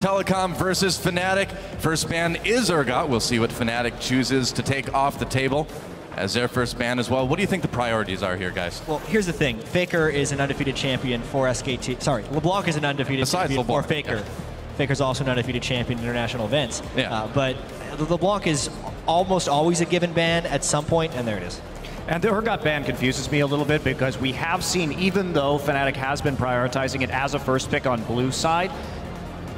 Telecom versus Fnatic. First ban is Urgot. We'll see what Fnatic chooses to take off the table as their first ban as well. What do you think the priorities are here, guys? Well, here's the thing. Faker is an undefeated champion for SKT. Sorry, LeBlanc is an undefeated champion for Faker. Yeah. Faker's also an undefeated champion in international events. Yeah. But LeBlanc is almost always a given ban at some point, and there it is. And the Urgot ban confuses me a little bit because we have seen, even though Fnatic has been prioritizing it as a first pick on blue side,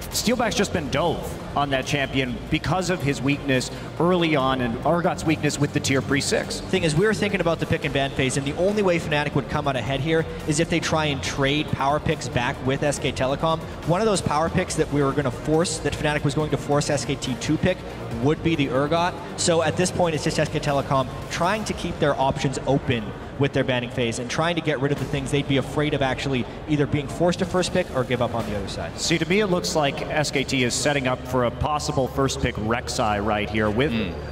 Steelback's just been dove on that champion because of his weakness early on and Urgot's weakness with the tier pre-6. Thing is, we were thinking about the pick and ban phase, and the only way Fnatic would come out ahead here is if they try and trade power picks back with SK Telecom. One of those power picks that we were going to force, that Fnatic was going to force SKT to pick, would be the Urgot. So at this point, it's just SK Telecom trying to keep their options open with their banning phase and trying to get rid of the things they'd be afraid of actually either being forced to first pick or give up on the other side. See, to me, it looks like SKT is setting up for a possible first pick Rek'Sai right here with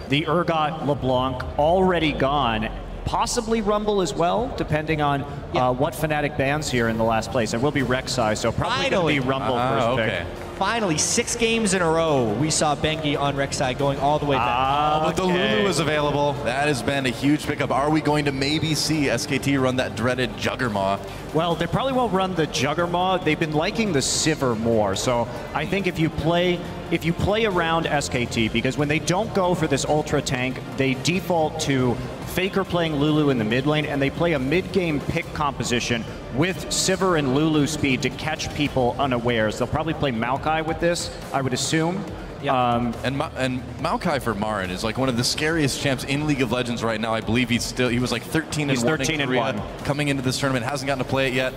the Urgot LeBlanc already gone. Possibly Rumble as well, depending on what Fnatic bans here in the last place. It will be Rek'Sai, so probably going to be Rumble first pick. Finally, 6 games in a row, we saw Bengi on Rek'Sai going all the way back. But the Lulu is available. That has been a huge pickup. Are we going to maybe see SKT run that dreaded Juggernaut? Well, they probably won't run the Juggernaut. They've been liking the Sivir more. So I think if you play around SKT, because when they don't go for this ultra tank, they default to Faker playing Lulu in the mid lane, and they play a mid-game pick composition with Sivir and Lulu speed to catch people unawares. They'll probably play Maokai with this, I would assume. Yeah. And Maokai for MaRin is like one of the scariest champs in League of Legends right now. I believe he was like 13 and 1 in Korea coming into this tournament. Hasn't gotten to play it yet.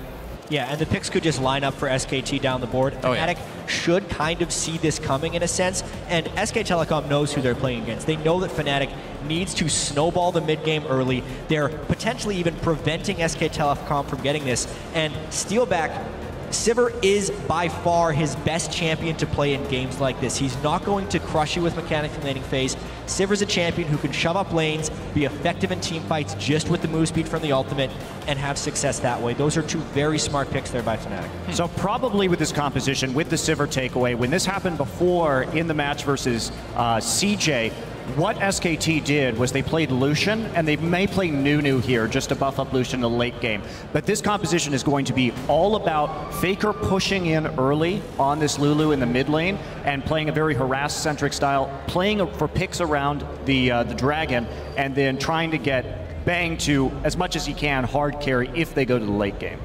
Yeah, and the picks could just line up for SKT down the board. Fnatic should kind of see this coming in a sense, and SK Telecom knows who they're playing against. They know that Fnatic needs to snowball the mid-game early. They're potentially even preventing SK Telecom from getting this, and Steelback, Sivir is by far his best champion to play in games like this. He's not going to crush you with mechanics in laning phase. Sivir's a champion who can shove up lanes, be effective in team fights just with the move speed from the ultimate, and have success that way. Those are 2 very smart picks there by Fnatic. So probably with this composition, with the Sivir takeaway, when this happened before in the match versus CJ, what SKT did was they played Lucian, and they may play Nunu here just to buff up Lucian in the late game. But this composition is going to be all about Faker pushing in early on this Lulu in the mid lane and playing a very harass-centric style, playing for picks around the Dragon, and then trying to get Bang to, as much as he can, hard carry if they go to the late game.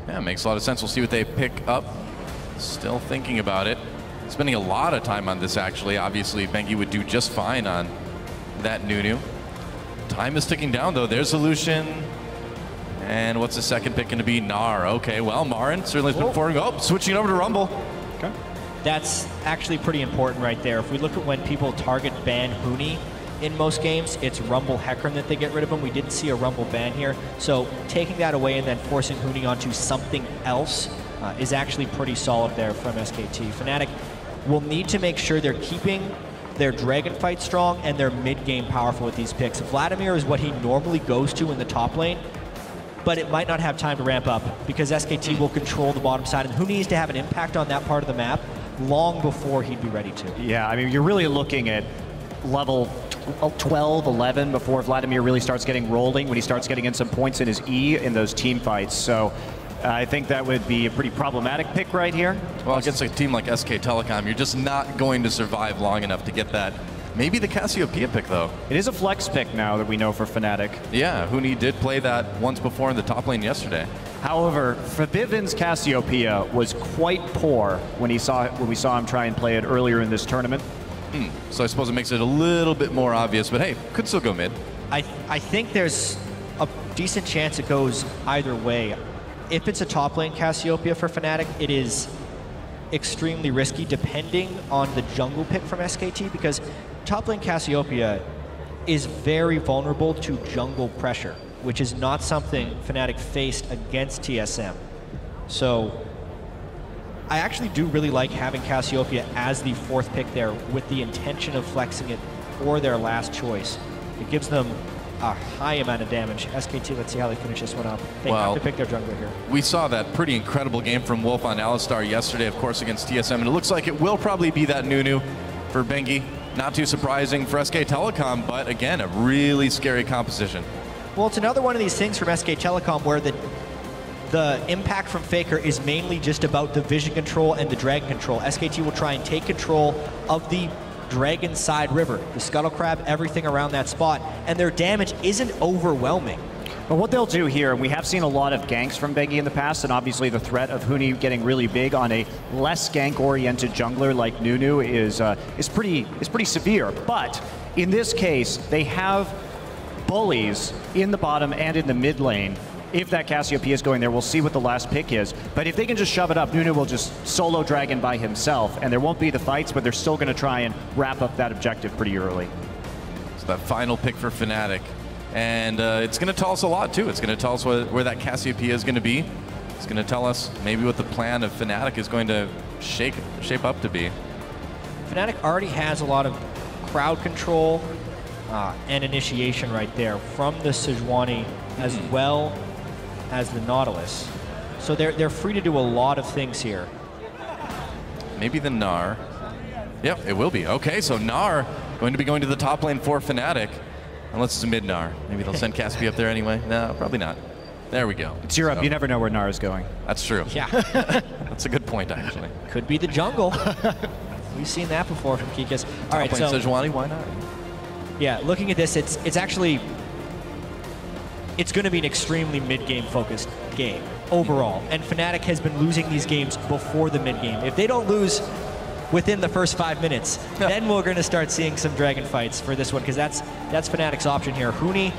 Yeah, makes a lot of sense. We'll see what they pick up. Still thinking about it. Spending a lot of time on this, actually. Obviously, Bengi would do just fine on that Nunu. Time is ticking down, though. There's a Lucian. And what's the second pick going to be? Gnar. Okay, well, MaRin certainly has been performing. Oh, switching over to Rumble. Okay. That's actually pretty important right there. If we look at when people target ban Huni in most games, it's Rumble Hecarim that they get rid of him. We didn't see a Rumble ban here. So taking that away and then forcing Huni onto something else is actually pretty solid there from SKT. Fnatic will need to make sure they're keeping their Dragon fight strong and their mid-game powerful with these picks. Vladimir is what he normally goes to in the top lane, but it might not have time to ramp up because SKT will control the bottom side, and who needs to have an impact on that part of the map long before he'd be ready to. Yeah, I mean, you're really looking at level 12, 11 before Vladimir really starts getting rolling, when he starts getting in some points in his E in those team fights. So I think that would be a pretty problematic pick right here. Well, against a team like SK Telecom, you're just not going to survive long enough to get that. Maybe the Cassiopeia pick, though. It is a flex pick now that we know for Fnatic. Yeah, Huni did play that once before in the top lane yesterday. However, Febiven's Cassiopeia was quite poor when we saw him try and play it earlier in this tournament. So I suppose it makes it a little bit more obvious, but hey, could still go mid. I think there's a decent chance it goes either way. If it's a top lane Cassiopeia for Fnatic, it is extremely risky depending on the jungle pick from SKT, because top lane Cassiopeia is very vulnerable to jungle pressure, which is not something Fnatic faced against TSM. So I actually do really like having Cassiopeia as the 4th pick there with the intention of flexing it for their last choice. It gives them a high amount of damage. SKT, let's see how they finish this one up. They have to pick their jungler here. We saw that pretty incredible game from Wolf on Alistar yesterday, of course, against TSM, and it looks like it will probably be that Nunu for Bengi. Not too surprising for SK Telecom, but again, a really scary composition. Well, it's another one of these things from SK Telecom where the impact from Faker is mainly just about the vision control and the dragon control. SKT will try and take control of the Dragon Side River, the Scuttle Crab, everything around that spot, and their damage isn't overwhelming. But what they'll do here, and we have seen a lot of ganks from Bengi in the past, and obviously the threat of Huni getting really big on a less gank-oriented jungler like Nunu is pretty severe. But in this case, they have bullies in the bottom and in the mid lane. If that Cassiopeia is going there, we'll see what the last pick is. But if they can just shove it up, Nunu will just solo dragon by himself, and there won't be the fights, but they're still going to try and wrap up that objective pretty early. So that final pick for Fnatic. And it's going to tell us a lot, too. It's going to tell us where that Cassiopeia is going to be. It's going to tell us maybe what the plan of Fnatic is going to shape up to be. Fnatic already has a lot of crowd control and initiation right there from the Sejuani as well as the Nautilus. So they're free to do a lot of things here. Maybe the Gnar. Yep, it will be. Okay, so Gnar going to be going to the top lane for Fnatic. Unless it's a mid Gnar. Maybe they'll send Cassiopeia up there anyway. No, probably not. There we go. It's Europe. You never know where Gnar is going. That's true. Yeah. That's a good point, actually. Could be the jungle. We've seen that before from Kikas. All right, so Sejuani, why not? Yeah, looking at this, it's actually going to be an extremely mid-game focused game overall. And Fnatic has been losing these games before the mid-game. If they don't lose within the first 5 minutes, then we're going to start seeing some dragon fights for this one, because that's Fnatic's option here. Huni,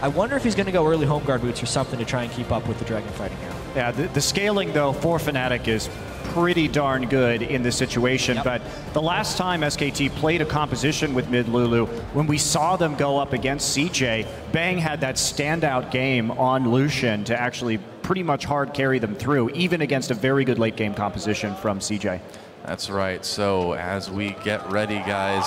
I wonder if he's going to go early home guard boots or something to try and keep up with the dragon fighting here. Yeah, the scaling, though, for Fnatic is pretty darn good in this situation. Yep. But the last time SKT played a composition with mid Lulu, when we saw them go up against CJ, Bang had that standout game on Lucian to actually pretty much hard carry them through, even against a very good late game composition from CJ. That's right. So as we get ready, guys,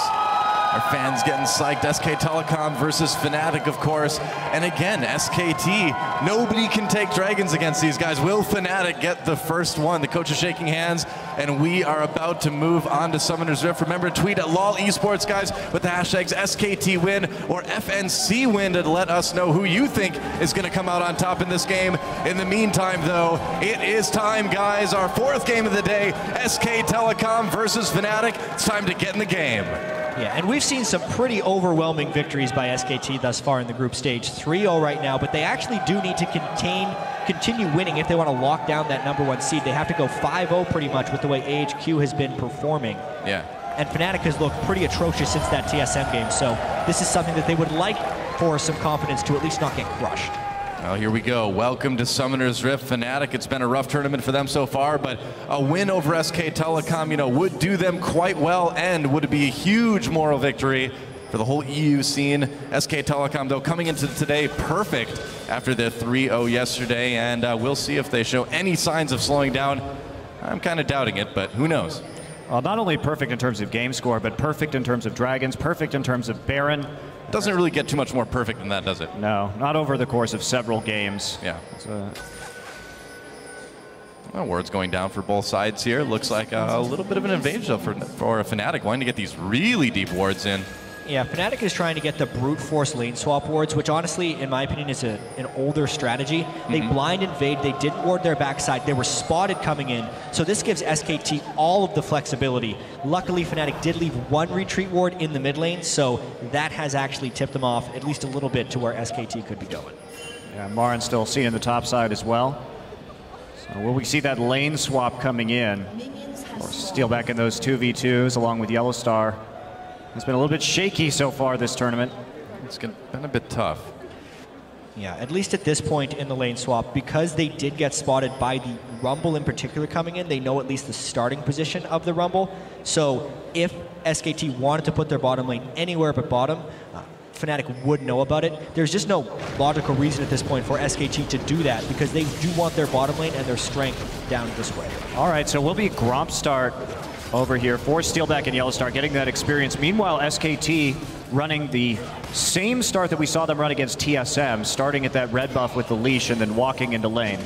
our fans getting psyched. SK Telecom versus Fnatic, of course. And again, SKT, nobody can take dragons against these guys. Will Fnatic get the first one? The coach is shaking hands, and we are about to move on to Summoner's Rift. Remember to tweet at LOL Esports, guys, with the hashtags SKT win or FNC win to let us know who you think is going to come out on top in this game. In the meantime, though, it is time, guys. Our fourth game of the day, SK Telecom versus Fnatic. It's time to get in the game. Yeah, and we've seen some pretty overwhelming victories by SKT thus far in the group stage. 3-0 right now, but they actually do need to continue winning if they want to lock down that #1 seed. They have to go 5-0 pretty much with the way AHQ has been performing. Yeah. And Fnatic has looked pretty atrocious since that TSM game, so this is something that they would like for some confidence to at least not get crushed. Well, here we go. Welcome to Summoner's Rift. Fnatic, it's been a rough tournament for them so far, but a win over SK Telecom, you know, would do them quite well, and would be a huge moral victory for the whole EU scene. SK Telecom, though, coming into today perfect after the 3-0 yesterday, and we'll see if they show any signs of slowing down. I'm kind of doubting it, but who knows? Well, not only perfect in terms of game score, but perfect in terms of dragons, perfect in terms of Baron. Doesn't really get too much more perfect than that, does it? No, not over the course of several games. Yeah. Well, words going down for both sides here. Looks like a little bit of an advantage for a Fnatic, wanting to get these really deep wards in. Yeah, Fnatic is trying to get the brute force lane swap wards, which honestly, in my opinion, is an older strategy. They blind invade, they didn't ward their backside, they were spotted coming in, so this gives SKT all of the flexibility. Luckily, Fnatic did leave one retreat ward in the mid lane, so that has actually tipped them off at least a little bit to where SKT could be going. Yeah, MaRin still seen in the top side as well. So will we see that lane swap coming in? Or Steelback in those 2v2s along with YellowStar. It's been a little bit shaky so far this tournament. It's been a bit tough. Yeah, at least at this point in the lane swap, because they did get spotted by the Rumble in particular coming in, they know at least the starting position of the Rumble. So if SKT wanted to put their bottom lane anywhere but bottom, Fnatic would know about it. There's just no logical reason at this point for SKT to do that, because they do want their bottom lane and their strength down this way. All right, so we'll be Gromp start over here for Steelback and YellowStar, getting that experience. Meanwhile, SKT running the same start that we saw them run against TSM, starting at that red buff with the leash and then walking into lane.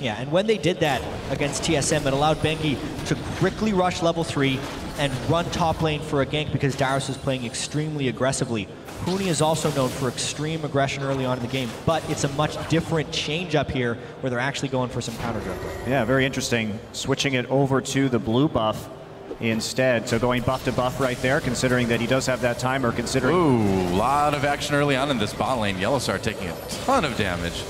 Yeah, and when they did that against TSM, it allowed Bengi to quickly rush level 3 and run top lane for a gank because Darius was playing extremely aggressively. Huni is also known for extreme aggression early on in the game, but it's a much different change up here where they're actually going for some counter jungler. Yeah, very interesting. Switching it over to the blue buff instead. So going buff to buff right there, considering that he does have that timer, considering... Ooh, a lot of action early on in this bot lane. YellowStar taking a ton of damage.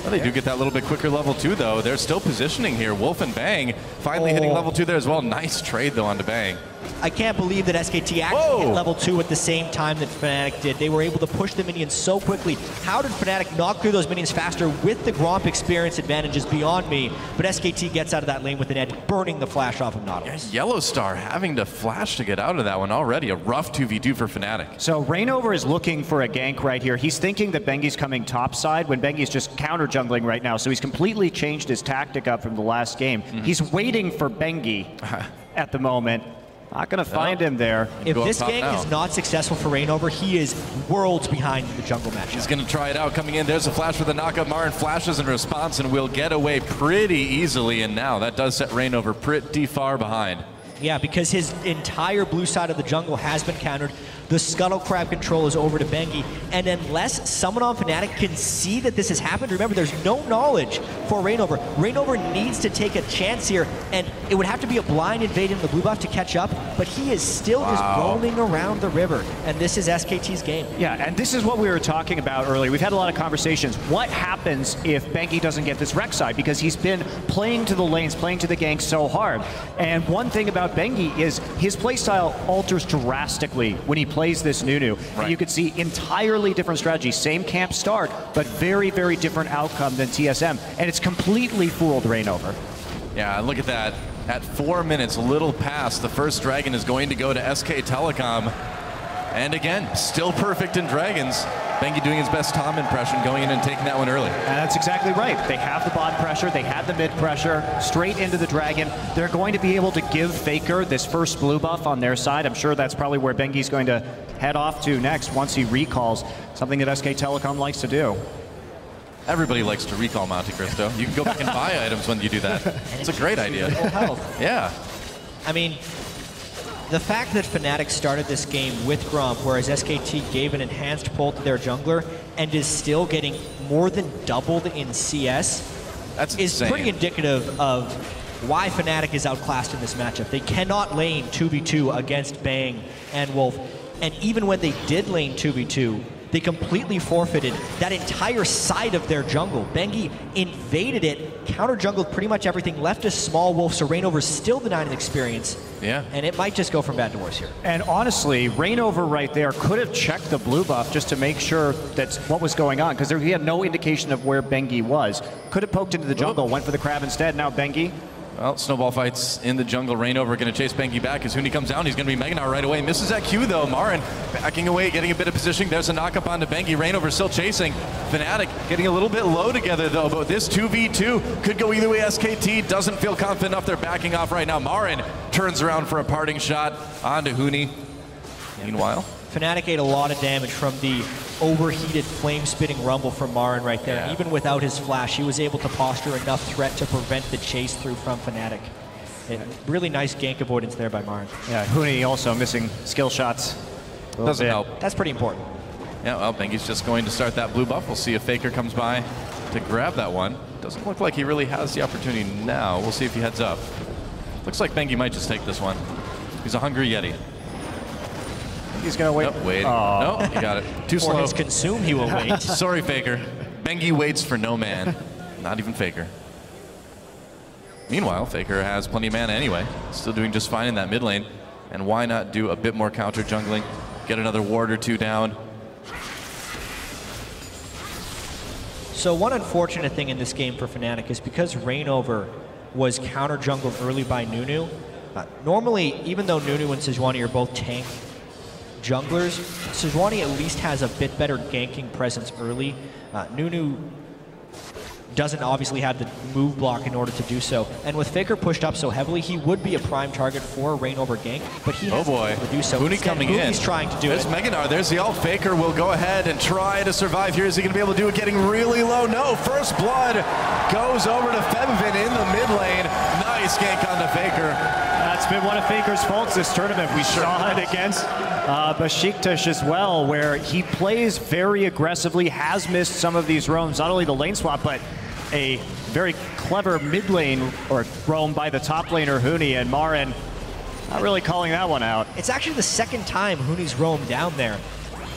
Well, they do get that little bit quicker level 2, though. They're still positioning here. Wolf and Bang finally hitting level 2 there as well. Nice trade, though, onto Bang. I can't believe that SKT actually hit level 2 at the same time that Fnatic did. They were able to push the minions so quickly. How did Fnatic knock through those minions faster with the Gromp experience advantage is beyond me, but SKT gets out of that lane with an edge, burning the flash off of Nautilus. YellowStar having to flash to get out of that one already. A rough 2v2 for Fnatic. So Reignover is looking for a gank right here. He's thinking that Bengi's coming top side when Bengi's just counter jungling right now. So he's completely changed his tactic up from the last game. He's waiting for Bengi at the moment. Not going to find him there. If this gank is not successful for Reignover, he is worlds behind the jungle match. He's going to try it out. Coming in, there's a flash for the knockup. MaRin flashes in response and will get away pretty easily. And now that does set Reignover pretty far behind. Yeah, because his entire blue side of the jungle has been countered. The Scuttle Crab control is over to Bengi, and unless someone on Fnatic can see that this has happened, remember there's no knowledge for Reignover. Reignover needs to take a chance here, and it would have to be a blind invade in the blue buff to catch up, but he is still just roaming around the river, and this is SKT's game. Yeah, and this is what we were talking about earlier. We've had a lot of conversations. What happens if Bengi doesn't get this Rek'Sai? Because he's been playing to the lanes, playing to the gank so hard. And one thing about Bengi is his playstyle alters drastically when he plays this Nunu. Right. And you could see entirely different strategy. Same camp start, but very, very different outcome than TSM. And it's completely fooled Reignover. Yeah, look at that. At 4 minutes, a little past, the first dragon is going to go to SK Telecom. And again, still perfect in dragons. Bengi doing his best Tom impression, going in and taking that one early. And that's exactly right. They have the bot pressure, they had the mid pressure, straight into the dragon. They're going to be able to give Faker this first blue buff on their side. I'm sure that's probably where Bengi's going to head off to next once he recalls, something that SK Telecom likes to do. Everybody likes to recall Monte Cristo. You can go back and buy items when you do that. It's a great idea. Yeah. I mean, the fact that Fnatic started this game with Gromp, whereas SKT gave an enhanced pull to their jungler and is still getting more than doubled in CS, is pretty indicative of why Fnatic is outclassed in this matchup. They cannot lane 2v2 against Bang and Wolf, and even when they did lane 2v2, they completely forfeited that entire side of their jungle. Bengi invaded it, counter-jungled pretty much everything, left a small Wolf, so Reignover's still denying an experience. Yeah. And it might just go from bad to worse here. And honestly, Reignover right there could have checked the blue buff just to make sure that's what was going on, because he had no indication of where Bengi was. Could have poked into the jungle, went for the crab instead. Now Bengi. Well, snowball fights in the jungle. Reignover going to chase Bengi back as Huni comes down. He's going to be Gnar right away. Misses that Q though. MaRin backing away, getting a bit of positioning. There's a knock up onto Bengi. Reignover still chasing. Fnatic getting a little bit low together though, but this 2v2 could go either way. SKT doesn't feel confident enough. They're backing off right now. MaRin turns around for a parting shot onto Huni. Meanwhile, Fnatic ate a lot of damage from the overheated flame-spitting rumble from MaRin right there. Yeah. Even without his flash, he was able to posture enough threat to prevent the chase through from Fnatic. Really nice gank avoidance there by MaRin. Yeah, Huni also missing skill shots. Doesn't help. That's pretty important. Yeah, well, Bengi's just going to start that blue buff. We'll see if Faker comes by to grab that one. Doesn't look like he really has the opportunity now. We'll see if he heads up. Looks like Bengi might just take this one. He's a hungry Yeti. He's gonna wait. Nope, wait. No, he got it. Too slow. For his consume, he will wait. Sorry, Faker. Bengi waits for no man. Not even Faker. Meanwhile, Faker has plenty of mana anyway. Still doing just fine in that mid lane. And why not do a bit more counter jungling? Get another ward or two down. So one unfortunate thing in this game for Fnatic is because Reignover was counter jungled early by Nunu. Normally, even though Nunu and Sejuani are both tank junglers, Sejuani at least has a bit better ganking presence early. Nunu doesn't obviously have the move block in order to do so. And with Faker pushed up so heavily, he would be a prime target for a Reignover gank, but he hasn't been able to do so. Huni coming in. He's trying to do There's it. Gnar. There's the ult. Faker will go ahead and try to survive here. Is he going to be able to do it getting really low? No. First blood goes over to Febiven in the mid lane. Nice gank onto Faker. That's been one of Faker's faults this tournament. We saw it against Besiktas as well, where he plays very aggressively, has missed some of these roams, not only the lane swap, but a very clever mid lane or roam by the top laner Huni, and MaRin not really calling that one out. It's actually the second time Huni's roamed down there.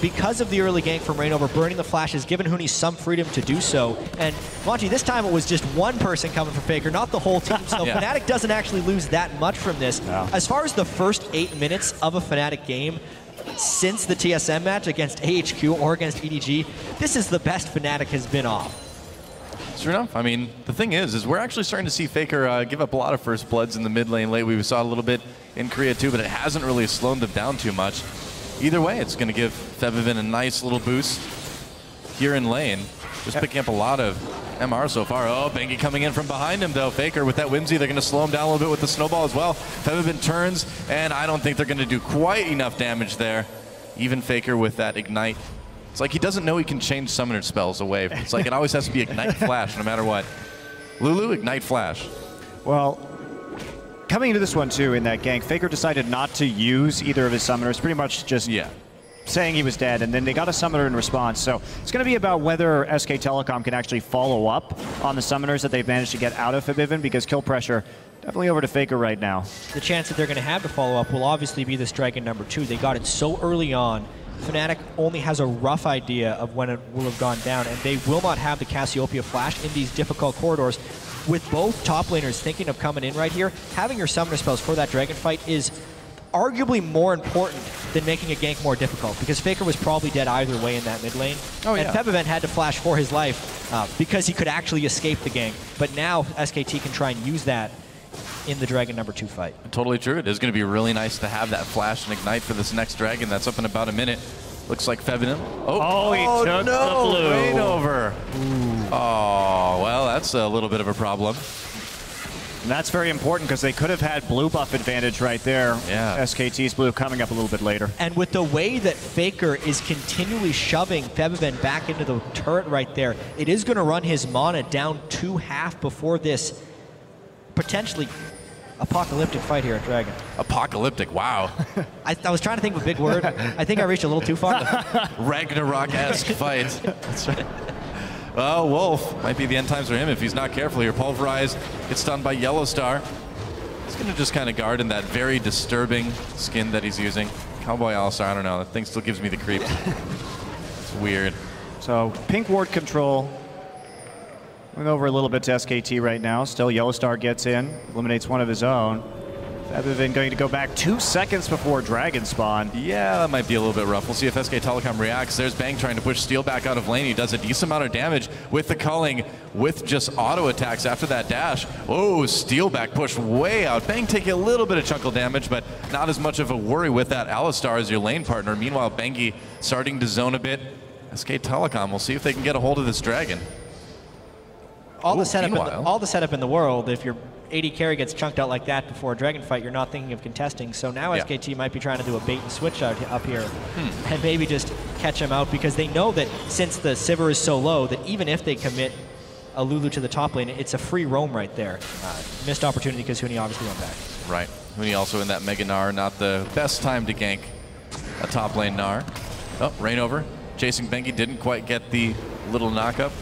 Because of the early gank from Reignover, burning the flash has given Huni some freedom to do so. And Monty, this time it was just one person coming for Faker, not the whole team. So Yeah. Fnatic doesn't actually lose that much from this. No. As far as the first 8 minutes of a Fnatic game, since the TSM match against AHQ or against EDG, this is the best Fnatic has been off. Sure enough. I mean, the thing is we're actually starting to see Faker give up a lot of first bloods in the mid lane late. We saw a little bit in Korea too, but it hasn't really slowed them down too much. Either way, it's going to give Febiven a nice little boost here in lane. Just picking up a lot of MR so far. Oh, Bengi coming in from behind him though. Faker with that Whimsy, they're going to slow him down a little bit with the snowball as well. Febiven turns, and I don't think they're going to do quite enough damage there. Even Faker with that Ignite. It's like he doesn't know he can change summoner spells away. It's like it always has to be Ignite Flash no matter what. Lulu, Ignite Flash. Well, coming into this one too, in that gank, Faker decided not to use either of his summoners, pretty much just saying he was dead, and then they got a summoner in response. So it's going to be about whether SK Telecom can actually follow up on the summoners that they've managed to get out of Febiven, because kill pressure definitely over to Faker right now. The chance that they're going to have to follow up will obviously be this Dragon number 2. They got it so early on. Fnatic only has a rough idea of when it will have gone down, and they will not have the Cassiopeia flash in these difficult corridors. With both top laners thinking of coming in right here, having your summoner spells for that Dragon fight is arguably more important than making a gank more difficult, because Faker was probably dead either way in that mid lane. And Febiven had to flash for his life because he could actually escape the gank. But now SKT can try and use that in the Dragon number 2 fight. Totally true. It is going to be really nice to have that flash and Ignite for this next Dragon. That's up in about a minute. Looks like Febiven. He took the blue. Reignover. Oh, well, that's a little bit of a problem. And that's very important, because they could have had blue buff advantage right there. Yeah. SKT's blue coming up a little bit later. And with the way that Faker is continually shoving Febiven back into the turret right there, it is going to run his mana down to half before this potentially apocalyptic fight here at Dragon. Apocalyptic, wow. I was trying to think of a big word. I think I reached a little too far. Ragnarok-esque fight. That's right. Well, Wolf might be the end times for him if he's not careful here. Pulverize gets stunned by YellowStar. He's going to just kind of guard in that very disturbing skin that he's using. Cowboy Alistar, I don't know. That thing still gives me the creeps. It's weird. So, pink ward control. Went over a little bit to SKT right now. Still, YellowStar gets in, eliminates one of his own. Febiven going to go back 2 seconds before Dragon spawn. Yeah, that might be a little bit rough. We'll see if SK Telecom reacts. There's Bang trying to push Steelback out of lane. He does a decent amount of damage with the culling, with just auto attacks after that dash. Oh, Steelback pushed way out. Bang taking a little bit of chunkle damage, but not as much of a worry with that Alistar as your lane partner. Meanwhile, Bengi starting to zone a bit. SK Telecom, we'll see if they can get a hold of this Dragon. All the setup in the world, if your AD carry gets chunked out like that before a Dragon fight, you're not thinking of contesting. So now SKT might be trying to do a bait and switch up here and maybe just catch him out, because they know that since the Sivir is so low, that even if they commit a Lulu to the top lane, it's a free roam right there. Missed opportunity because Huni obviously went back. Right. Huni also in that Mega Gnar, not the best time to gank a top lane Gnar. Oh, Reignover chasing Bengi, didn't quite get the little knockup.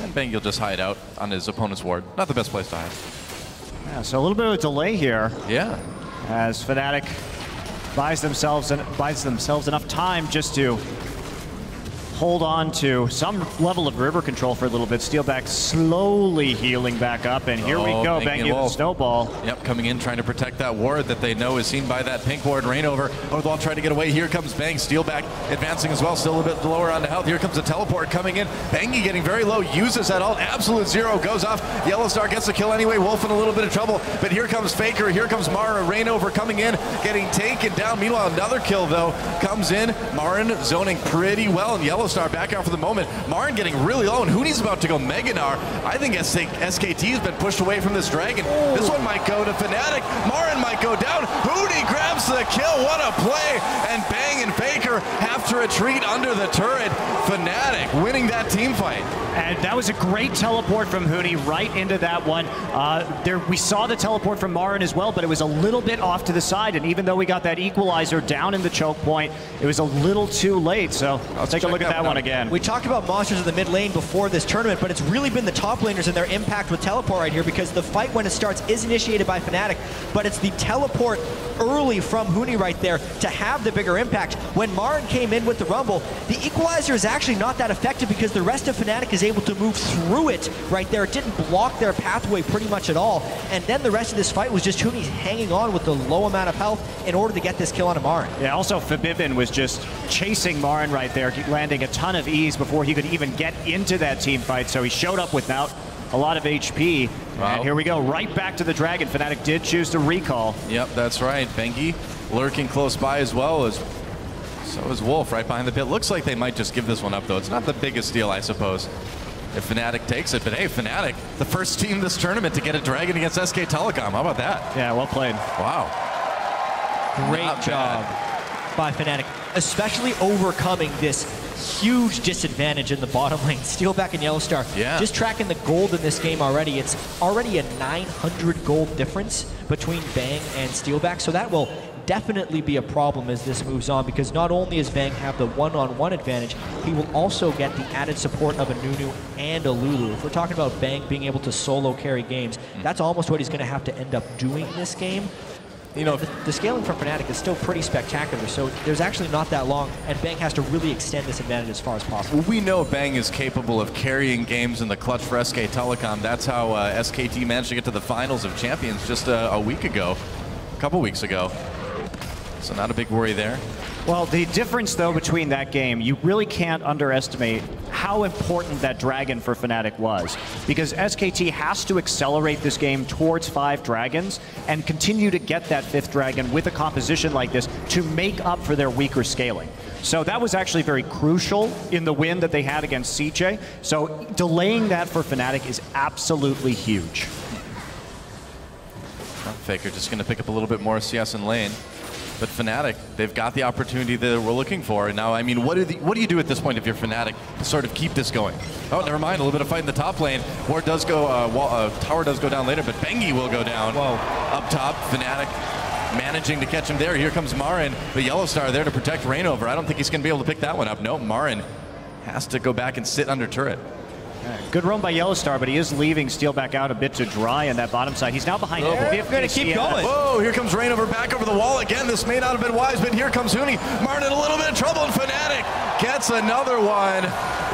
And Bengi will just hide out on his opponent's ward. Not the best place to hide. Yeah, so a little bit of a delay here. Yeah. As Fnatic buys themselves enough time just to hold on to some level of river control for a little bit. Steelback slowly healing back up, and here we go, Bengi with the snowball. Yep, coming in, trying to protect that ward that they know is seen by that pink ward. Reignover, Northwall trying to get away. Here comes Bang. Steelback advancing as well, still a bit lower on the health. Here comes the teleport coming in. Bengi getting very low, uses that ult. Absolute zero goes off. YellowStar gets the kill anyway. Wolf in a little bit of trouble, but here comes Faker. Here comes MaRin. Reignover coming in, getting taken down. Meanwhile, another kill though comes in. MaRin zoning pretty well, and YellowStar YellowStar back out for the moment. MaRin getting really low, and Huni's about to go Mega Gnar. I think SKT has been pushed away from this Dragon. Oh. This one might go to Fnatic. MaRin might go down. Huni grabs the kill. What a play. And Bang and Faker have to retreat under the turret. Fnatic winning that team fight. And that was a great teleport from Huni right into that one. We saw the teleport from MaRin as well, but it was a little bit off to the side. And even though we got that equalizer down in the choke point, it was a little too late. So I'll take a look at that one again. We talked about monsters in the mid lane before this tournament, but it's really been the top laners and their impact with teleport right here, because the fight when it starts is initiated by Fnatic, but it's the teleport early from Huni right there to have the bigger impact. When MaRin came in with the Rumble, the equalizer is actually not that effective because the rest of Fnatic is able to move through it right there. It didn't block their pathway pretty much at all. And then the rest of this fight was just Huni hanging on with the low amount of health in order to get this kill onto MaRin. Yeah, also Febiven was just chasing MaRin right there, landing a ton of ease before he could even get into that team fight. So he showed up without a lot of HP. Wow. And here we go, right back to the Dragon. Fnatic did choose to recall. Yep, that's right. Bengi lurking close by as well as so is Wolf right behind the pit. Looks like they might just give this one up though. It's not the biggest deal, I suppose, if Fnatic takes it. But hey, Fnatic, the first team this tournament to get a Dragon against SK Telecom. How about that? Yeah, well played. Wow. Great job by Fnatic, especially overcoming this huge disadvantage in the bottom lane. Steelback and YellowStar, just tracking the gold in this game already. It's already a 900 gold difference between Bang and Steelback, so that will definitely be a problem as this moves on, because not only does Bang have the one-on-one advantage, he will also get the added support of a Nunu and a Lulu. If we're talking about Bang being able to solo carry games, that's almost what he's going to have to end up doing this game. You know, the scaling from Fnatic is still pretty spectacular, so there's actually not that long, and Bang has to really extend this advantage as far as possible. Well, we know Bang is capable of carrying games in the clutch for SK Telecom. That's how SKT managed to get to the finals of champions just a week ago, a couple weeks ago. So not a big worry there. Well, the difference, though, between that game, you really can't underestimate how important that Dragon for Fnatic was. Because SKT has to accelerate this game towards 5 Dragons and continue to get that 5th Dragon with a composition like this to make up for their weaker scaling. So that was actually very crucial in the win that they had against CJ. So delaying that for Fnatic is absolutely huge. Faker just going to pick up a little bit more CS in lane. But Fnatic, they've got the opportunity that we're looking for. And now, I mean, what do you do at this point if you're Fnatic to sort of keep this going? Oh, never mind, a little bit of fight in the top lane. Ward does go, tower does go down later, but Bengi will go down. Whoa. Up top, Fnatic managing to catch him there. Here comes MaRin, the YellowStar there to protect Reignover. I don't think he's going to be able to pick that one up. No, MaRin has to go back and sit under turret. Good roam by YellowStar, but he is leaving Steelback out a bit to dry on that bottom side. He's now behind. We're going to keep going. Whoa, here comes Reignover back over the wall again. This may not have been wise, but here comes Huni. MaRin in a little bit of trouble, and Fnatic gets another one.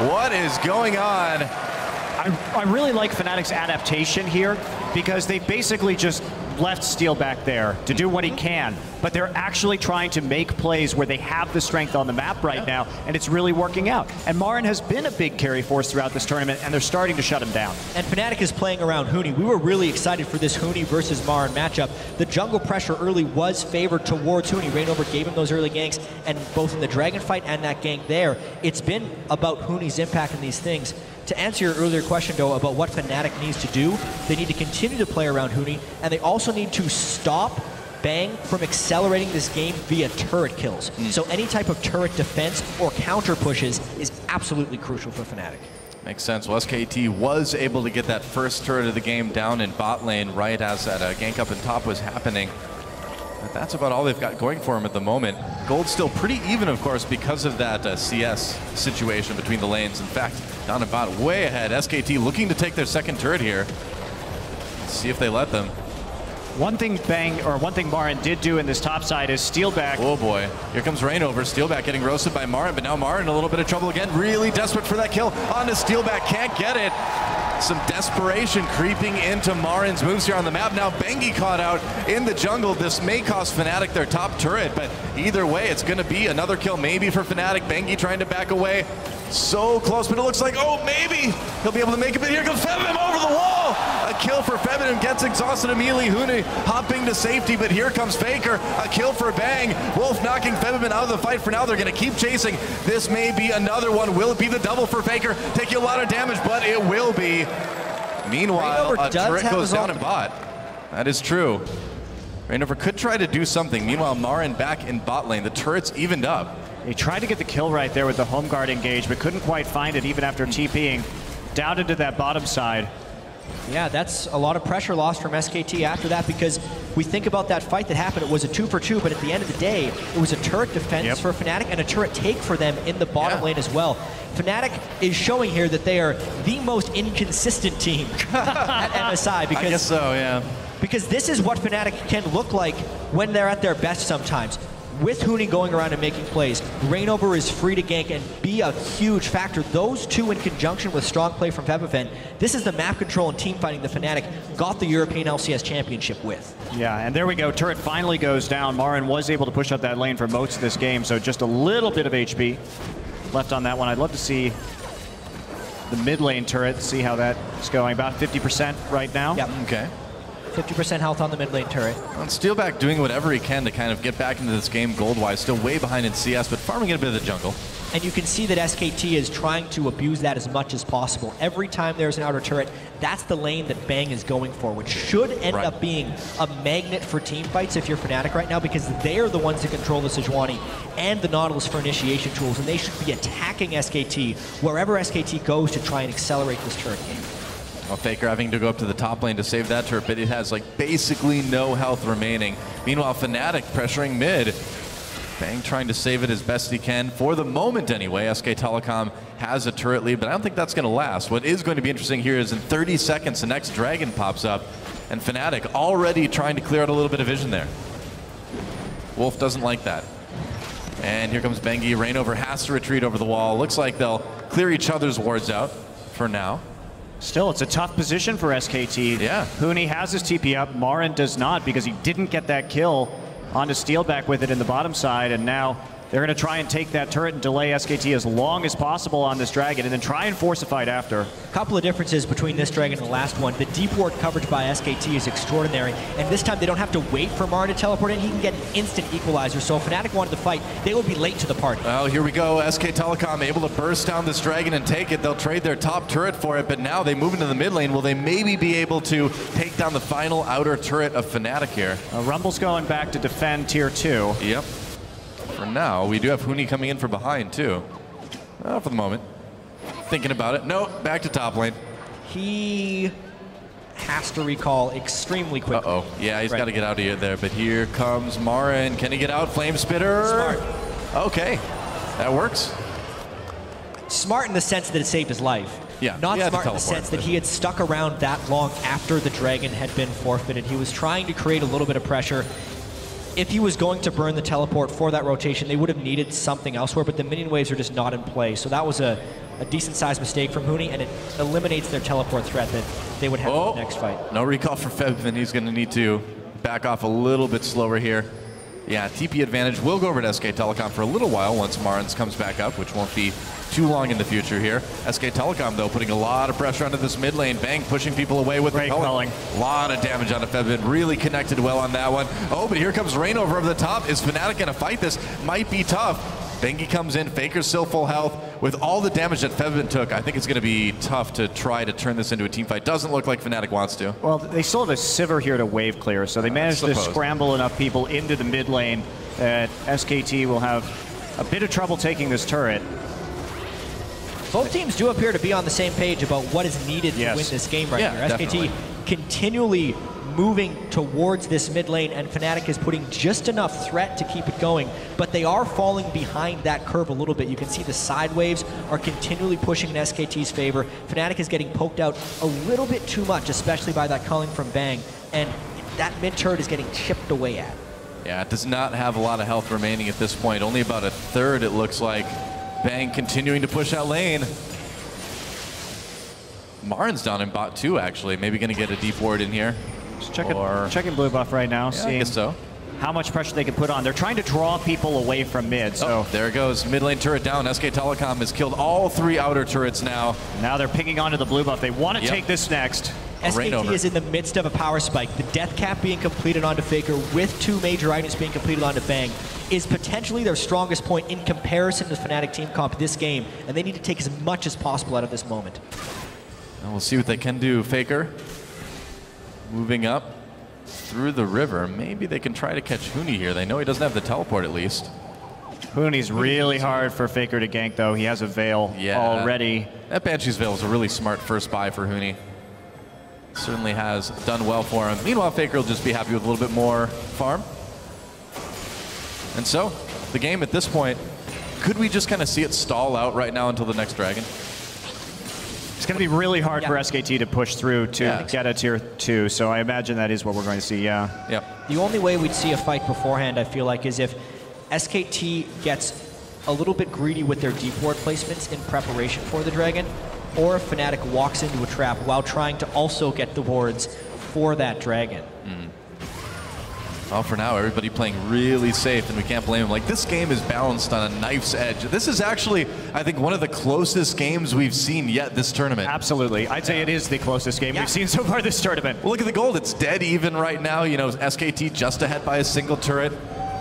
What is going on? I really like Fnatic's adaptation here, because they basically just left Steelback there to do what he can, but they're actually trying to make plays where they have the strength on the map right now, and it's really working out. And MaRin has been a big carry force throughout this tournament, and they're starting to shut him down. And Fnatic is playing around Huni. We were really excited for this Huni versus MaRin matchup. The jungle pressure early was favored towards Huni. Reignover gave him those early ganks, and both in the Dragon fight and that gank there, it's been about Huni's impact in these things. To answer your earlier question, though, about what Fnatic needs to do, they need to continue to play around Huni, and they also need to stop Bang from accelerating this game via turret kills. So any type of turret defense or counter pushes is absolutely crucial for Fnatic. Makes sense. Well, SKT was able to get that first turret of the game down in bot lane right as that gank up in top was happening. But that's about all they've got going for them at the moment. Gold's still pretty even, of course, because of that CS situation between the lanes. In fact, down in bot, way ahead. SKT looking to take their second turret here. Let's see if they let them. One thing MaRin did do in this top side is Steelback. Oh boy, here comes Reignover. Steelback getting roasted by MaRin, but now MaRin in a little bit of trouble again. Really desperate for that kill onto Steelback, can't get it. Some desperation creeping into MaRin's moves here on the map. Now Bengi caught out in the jungle. This may cost Fnatic their top turret, but either way, it's going to be another kill maybe for Fnatic. Bengi trying to back away. So close, but it looks like, oh, maybe he'll be able to make it. But here comes Febiven over the wall. now. A kill for Febiven, gets exhausted immediately. Huni hopping to safety, but here comes Faker. A kill for Bang. Wolf knocking Febiven out of the fight for now. They're going to keep chasing. This may be another one. Will it be the double for Faker? Taking a lot of damage, but it will be. Meanwhile, a turret goes down in bot. That is true. Reignover could try to do something. Meanwhile, MaRin back in bot lane. The turret's evened up. He tried to get the kill right there with the home guard engage, but couldn't quite find it even after TPing down into that bottom side. Yeah, that's a lot of pressure lost from SKT after that, because we think about that fight that happened. It was a 2-for-2, but at the end of the day, it was a turret defense for Fnatic and a turret take for them in the bottom lane as well. Fnatic is showing here that they are the most inconsistent team at MSI. Because, I guess so, yeah. Because this is what Fnatic can look like when they're at their best sometimes. With Huni going around and making plays, Reignover is free to gank and be a huge factor. Those two in conjunction with strong play from Febiven, this is the map control and team fighting that Fnatic got the European LCS Championship with. Yeah, and there we go. Turret finally goes down. MaRin was able to push up that lane for most of this game, so just a little bit of HP left on that one. I'd love to see the mid lane turret, see how that's going. About 50% right now. Yep. Okay. 50% health on the mid lane turret. And Steelback doing whatever he can to kind of get back into this game gold-wise. Still way behind in CS, but farming in a bit of the jungle. And you can see that SKT is trying to abuse that as much as possible. Every time there's an outer turret, that's the lane that Bang is going for, which should end up being a magnet for team fights if you're Fnatic right now, because they're the ones that control the Sejuani and the Nautilus for initiation tools, and they should be attacking SKT wherever SKT goes to try and accelerate this turret game. Well, Faker having to go up to the top lane to save that turret, but it has like basically no health remaining. Meanwhile, Fnatic pressuring mid. Bang trying to save it as best he can. For the moment anyway, SK Telecom has a turret lead, but I don't think that's going to last. What is going to be interesting here is in 30 seconds, the next dragon pops up, and Fnatic already trying to clear out a little bit of vision there. Wolf doesn't like that. And here comes Bengi. Reignover has to retreat over the wall. Looks like they'll clear each other's wards out for now. Still, it's a tough position for SKT. Yeah. Huni has his TP up. MaRin does not, because he didn't get that kill onto Steelback with it in the bottom side, and now they're going to try and take that turret and delay SKT as long as possible on this dragon, and then try and force a fight after. A couple of differences between this dragon and the last one. The deep ward coverage by SKT is extraordinary, and this time they don't have to wait for MaRin to teleport in. He can get an instant equalizer, so if Fnatic wanted to fight, they would be late to the party. Well, here we go. SK Telecom able to burst down this dragon and take it. They'll trade their top turret for it, but now they move into the mid lane. Will they maybe be able to take down the final outer turret of Fnatic here? Rumble's going back to defend tier 2. Yep. For now, we do have Huni coming in from behind too. For the moment. Thinking about it. No, back to top lane. He has to recall extremely quickly. Uh-oh. Yeah, he's got to get out of here there, but here comes MaRin. Can he get out? Flame Spitter. Smart. Okay. That works. Smart in the sense that it saved his life. Yeah. Not smart in the sense that he had stuck around that long after the dragon had been forfeited. He was trying to create a little bit of pressure. If he was going to burn the teleport for that rotation, they would have needed something elsewhere, but the minion waves are just not in play. So that was a decent-sized mistake from Huni, and it eliminates their teleport threat that they would have in the next fight. No recall for Febiven. He's going to need to back off a little bit slower here. Yeah, TP advantage will go over to SK Telecom for a little while once MaRin comes back up, which won't be too long in the future here. SK Telecom, though, putting a lot of pressure onto this mid lane. Bang pushing people away with the culling. A lot of damage onto Febiven. Really connected well on that one. Oh, but here comes Reignover over the top. Is Fnatic going to fight this? Might be tough. Bengi comes in. Faker's still full health. With all the damage that Febiven took, I think it's going to be tough to try to turn this into a team fight. Doesn't look like Fnatic wants to. Well, they still have a Sivir here to wave clear, so they managed to scramble enough people into the mid lane that SKT will have a bit of trouble taking this turret. Both teams do appear to be on the same page about what is needed to win this game right here. SKT continually moving towards this mid lane, and Fnatic is putting just enough threat to keep it going, but they are falling behind that curve a little bit. You can see the side waves are continually pushing in SKT's favor. Fnatic is getting poked out a little bit too much, especially by that culling from Bang, and that mid turret is getting chipped away at. Yeah, it does not have a lot of health remaining at this point. Only about a third, it looks like. Bang continuing to push that lane. MaRin's down in bot 2, actually. Maybe going to get a deep ward in here. Just checking blue buff right now, seeing I guess so. How much pressure they can put on. They're trying to draw people away from mid. So there it goes. Mid lane turret down. SK Telecom has killed all 3 outer turrets now. Now they're picking onto the blue buff. They want to take this next. SKT is in the midst of a power spike. The death cap being completed onto Faker with 2 major items being completed onto Bang is potentially their strongest point in comparison to Fnatic team comp this game, and they need to take as much as possible out of this moment. And we'll see what they can do. Faker moving up through the river. Maybe they can try to catch Huni here. They know he doesn't have the teleport at least. Huni's really hard for Faker to gank, though. He has a Veil already. That Banshee's Veil was a really smart first buy for Huni. Certainly has done well for him. Meanwhile, Faker will just be happy with a little bit more farm. And so, the game at this point, could we just kind of see it stall out right now until the next dragon? It's going to be really hard for SKT to push through to get a tier 2, so I imagine that is what we're going to see, The only way we'd see a fight beforehand, I feel like, is if SKT gets a little bit greedy with their deep ward placements in preparation for the dragon, or if Fnatic walks into a trap while trying to also get the wards for that dragon. Well, for now, everybody playing really safe, and we can't blame them. Like, this game is balanced on a knife's edge. This is actually, I think, one of the closest games we've seen yet this tournament. Absolutely. I'd say it is the closest game we've seen so far this tournament. Well, look at the gold. It's dead even right now. You know, SKT just ahead by a single turret.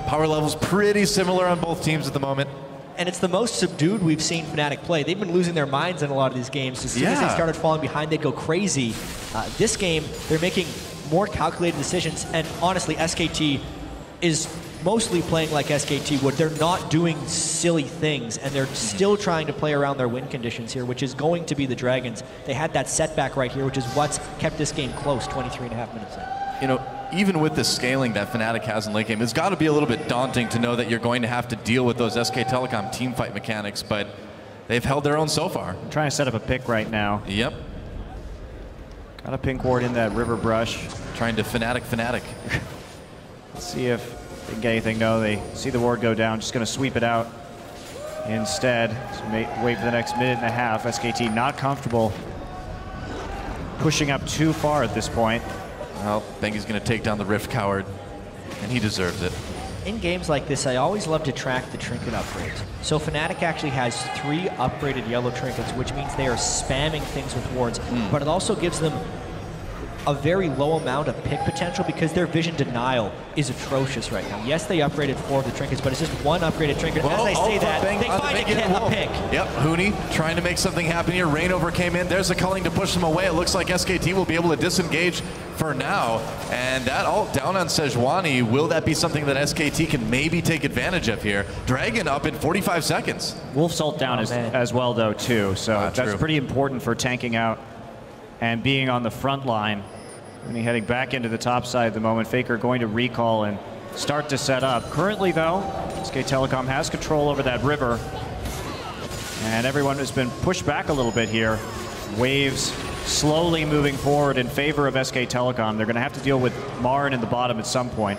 Power level's pretty similar on both teams at the moment. And it's the most subdued we've seen Fnatic play. They've been losing their minds in a lot of these games. As soon as they started falling behind, they'd go crazy. This game, they're making more calculated decisions, and honestly, SKT is mostly playing like SKT would. They're not doing silly things, and they're still trying to play around their win conditions here, which is going to be the Dragons. They had that setback right here, which is what's kept this game close 23.5 minutes in. You know, even with the scaling that Fnatic has in late game, it's got to be a little bit daunting to know that you're going to have to deal with those SK Telecom team fight mechanics, but they've held their own so far. I'm trying to set up a pick right now. Yep. Got a pink ward in that river brush. Trying to Fnatic. Let's see if they can get anything. No, they see the ward go down. Just going to sweep it out instead. So wait for the next minute and a half. SKT not comfortable pushing up too far at this point. Well, Bengi's going to take down the Rift Coward, and he deserves it. In games like this, I always love to track the trinket upgrades. So Fnatic actually has 3 upgraded yellow trinkets, which means they are spamming things with wards, but it also gives them a very low amount of pick potential because their vision denial is atrocious right now. Yes, they upgraded 4 of the trinkets, but it's just 1 upgraded trinket. As I say that, they find a pick. Yep, Huni trying to make something happen here. Reignover came in. There's a culling to push them away. It looks like SKT will be able to disengage for now. And that ult down on Sejuani. Will that be something that SKT can maybe take advantage of here? Dragon up in 45 seconds. Wolf's ult down as well, though, too. So that's pretty important for tanking out and being on the front line. And he heading back into the top side at the moment. Faker going to recall and start to set up. Currently, though, SK Telecom has control over that river. And everyone has been pushed back a little bit here. Waves slowly moving forward in favor of SK Telecom. They're going to have to deal with MaRin in the bottom at some point.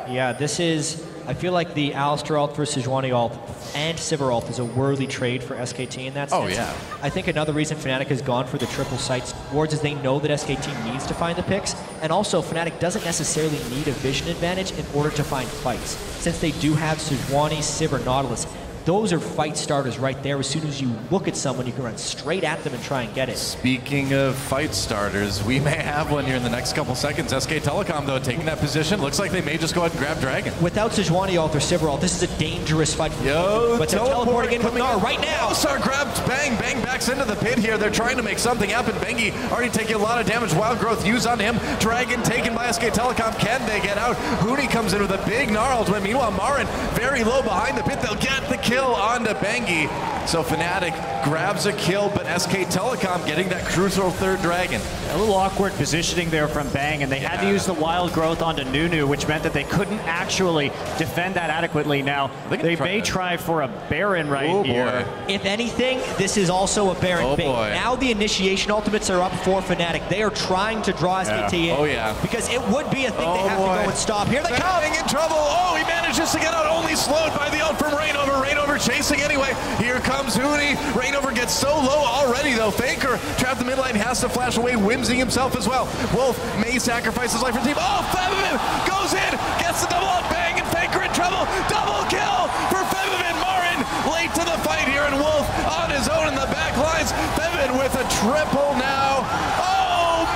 Yeah, this is, I feel like the Alistar ult for Sejuani ult and Sivir ult is a worthy trade for SKT in that sense. Oh, yeah. I think another reason Fnatic has gone for the triple sites wards is they know that SKT needs to find the picks, and also Fnatic doesn't necessarily need a vision advantage in order to find fights. Since they do have Sejuani, Sivir, Nautilus, those are fight starters right there. As soon as you look at someone, you can run straight at them and try and get it. Speaking of fight starters, we may have one here in the next couple seconds. SK Telecom, though, taking that position. Looks like they may just go ahead and grab Dragon. Without Sejuani ult or Sivir ult, this is a dangerous fight. But they're teleporting in with Gnar right now. YellowStar grabs Bang. Bang backs into the pit here. They're trying to make something happen. Bengi already taking a lot of damage. Wild Growth used on him. Dragon taken by SK Telecom. Can they get out? Huni comes in with a big Gnar ultimate. Meanwhile, MaRin very low behind the pit. They'll get the kill onto Bengi. So Fnatic grabs a kill, but SK Telecom getting that crucial 3rd Dragon. A little awkward positioning there from Bang, and they had to use the Wild Growth onto Nunu, which meant that they couldn't actually defend that adequately. Now, they may try for a Baron right here. If anything, this is also a Baron bait. Now the initiation ultimates are up for Fnatic. They are trying to draw SKT in. Because it would be a thing they have to go and stop. Here they come! In trouble! Oh, he manages to get out, only slowed by the ult from Reignover. Reignover chasing anyway. Here comes Huni. Reignover gets so low already, though. Faker trapped the mid lane, has to flash away, whimsing himself as well. Wolf may sacrifice his life for the team. Oh, Febiven goes in, gets the double out, Bang, and Faker in trouble. Double kill for Febiven. MaRin late to the fight here, and Wolf on his own in the back lines. Febiven with a triple now. Oh,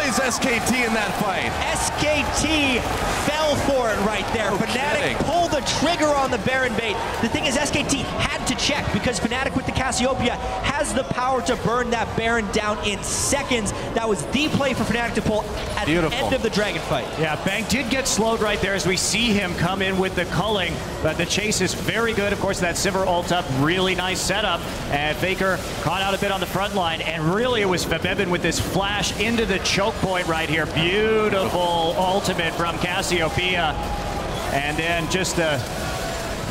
destroys SKT in that fight. SKT fell for it right there. Fnatic pulled the trigger on the Baron bait. The thing is, SKT had to check because Fnatic with the Cassiopeia has the power to burn that Baron down in seconds. That was the play for Fnatic to pull at the end of the Dragon fight. Yeah, Bang did get slowed right there as we see him come in with the culling, but the chase is very good. Of course, that Sivir ult up, really nice setup, and Faker caught out a bit on the front line, and really it was Febiven with this flash into the choke point right here. Beautiful ultimate from Cassiopeia, and then just the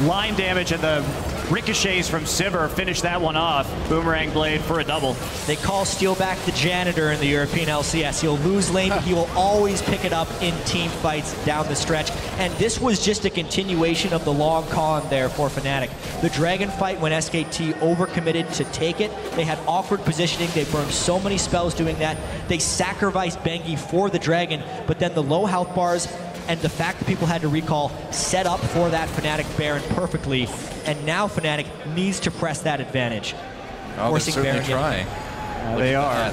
line damage and the ricochets from Sivir finish that one off. Boomerang blade for a double. They call Steelback the janitor in the European LCS. He'll lose lane, but he will always pick it up in team fights down the stretch. And this was just a continuation of the long con there for Fnatic. The Dragon fight, when SKT overcommitted to take it, they had awkward positioning. They burned so many spells doing that. They sacrificed Bengi for the Dragon, but then the low health bars and the fact that people had to recall set up for that Fnatic Baron perfectly, and now Fnatic needs to press that advantage. Oh, they're certainly trying. They are.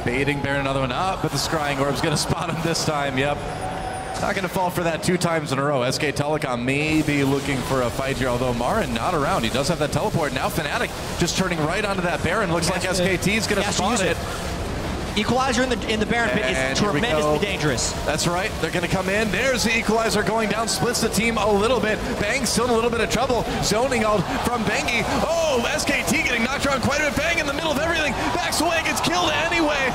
Baiting Baron another one up, but the Scrying Orb's going to spot him this time, yep. Not going to fall for that 2 times in a row. SK Telecom may be looking for a fight here, although MaRin not around. He does have that teleport. Now Fnatic just turning right onto that Baron. Looks like SKT's going to spot it. Equalizer in the Baron pit is tremendously dangerous. That's right. They're going to come in. There's the Equalizer going down. Splits the team a little bit. Bang still in a little bit of trouble. Zoning out from Bengi. Oh, SKT getting knocked around quite a bit. Bang in the middle of everything. Backs away. Gets killed anyway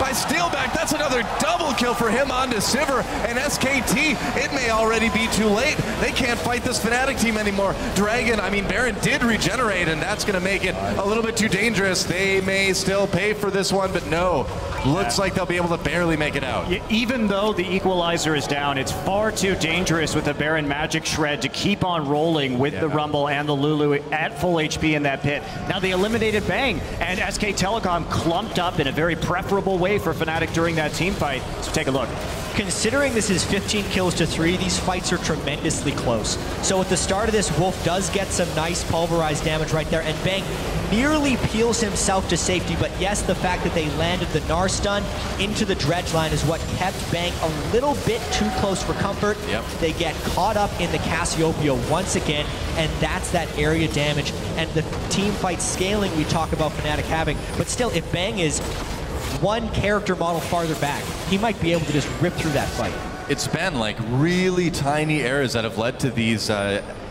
by Steelback. That's another double kill for him onto Sivir. And SKT, it may already be too late. They can't fight this Fnatic team anymore. Baron did regenerate, and that's going to make it a little bit too dangerous. They may still pay for this one, but no. Looks like they'll be able to barely make it out. Yeah, even though the Equalizer is down, it's far too dangerous with the Baron Magic Shred to keep on rolling with the Rumble and the Lulu at full HP in that pit. Now they eliminated Bang, and SK Telecom clumped up in a very preferable way for Fnatic during that team fight. So take a look. Considering this is 15 kills to 3, these fights are tremendously close. So at the start of this, Wolf does get some nice pulverized damage right there, and Bang nearly peels himself to safety, but yes, the fact that they landed the Gnar stun into the dredge line is what kept Bang a little bit too close for comfort. Yep. They get caught up in the Cassiopeia once again, and that's that area damage and the team fight scaling we talk about Fnatic having. But still, if Bang is one character model farther back, he might be able to just rip through that fight. It's been like really tiny errors that have led to these